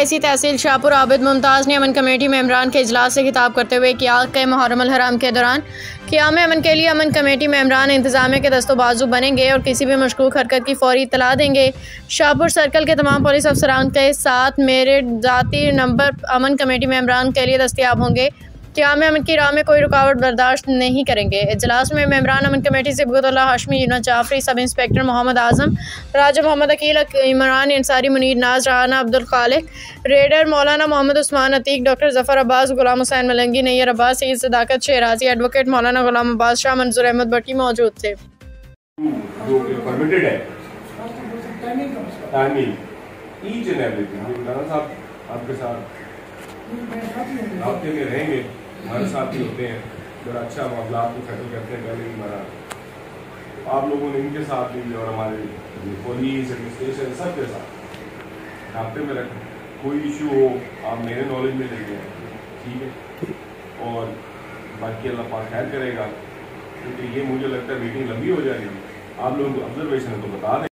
IC तहसील शाहपुर आबिद मुमताज़ ने अमन committee में इमरान के इजलास से खिताब करते हुए किया कि मुहर्रम अल हराम के दौरान क़याम अमन के लिए अमन कमेटी में इमरान इंतज़ामिया के दस्तो बाजू बनेंगे और किसी भी मशकूक हरकत की फौरी इत्तला देंगे। शाहपुर सर्कल के तमाम पुलिस अफसरान के साथ मेरे ज़ाती नंबर अमन कमेटी में इमरान के लिए दस्तियाब होंगे। क़याम अमन की राह में कोई रुकावट बर्दाश्त नहीं करेंगे। इजलास में मेंबरान अमन कमेटी से सिबगतुल्लाह हाशमी, यूनुस जाफरी, सब इंस्पेक्टर मोहम्मद आज़म, राजा मोहम्मद अकील, इमरान अंसारी, मुनीर नाज, राना अब्दुल खालिक, रेडर मौलाना मोहम्मद उस्मान अतीक, डॉक्टर जफर अब्बास, गुलाम हुसैन मलंगी, नैयर अब्बास, सईद सदाकत शहराजी, एडवोकेट मौलाना गुलाम अब्बास शाह, मंजूर अहमद भट्टी मौजूद थे। रास्ते में रहेंगे, हमारे साथ ही होते हैं, बड़ा अच्छा मामला को सेटल करते हैं। पहले भी हमारा आप लोगों ने इनके साथ भी और हमारे पुलिस एडमिनिस्ट्रेशन सबके साथ रास्ते में रखें। कोई इशू हो आप मेरे नॉलेज में लेके आए, ठीक है। और बाकी अल्लाह पाक खैर करेगा, क्योंकि ये मुझे लगता है मीटिंग लंबी हो जाएगी। आप लोगों को ऑब्जर्वेशन है तो बता दें।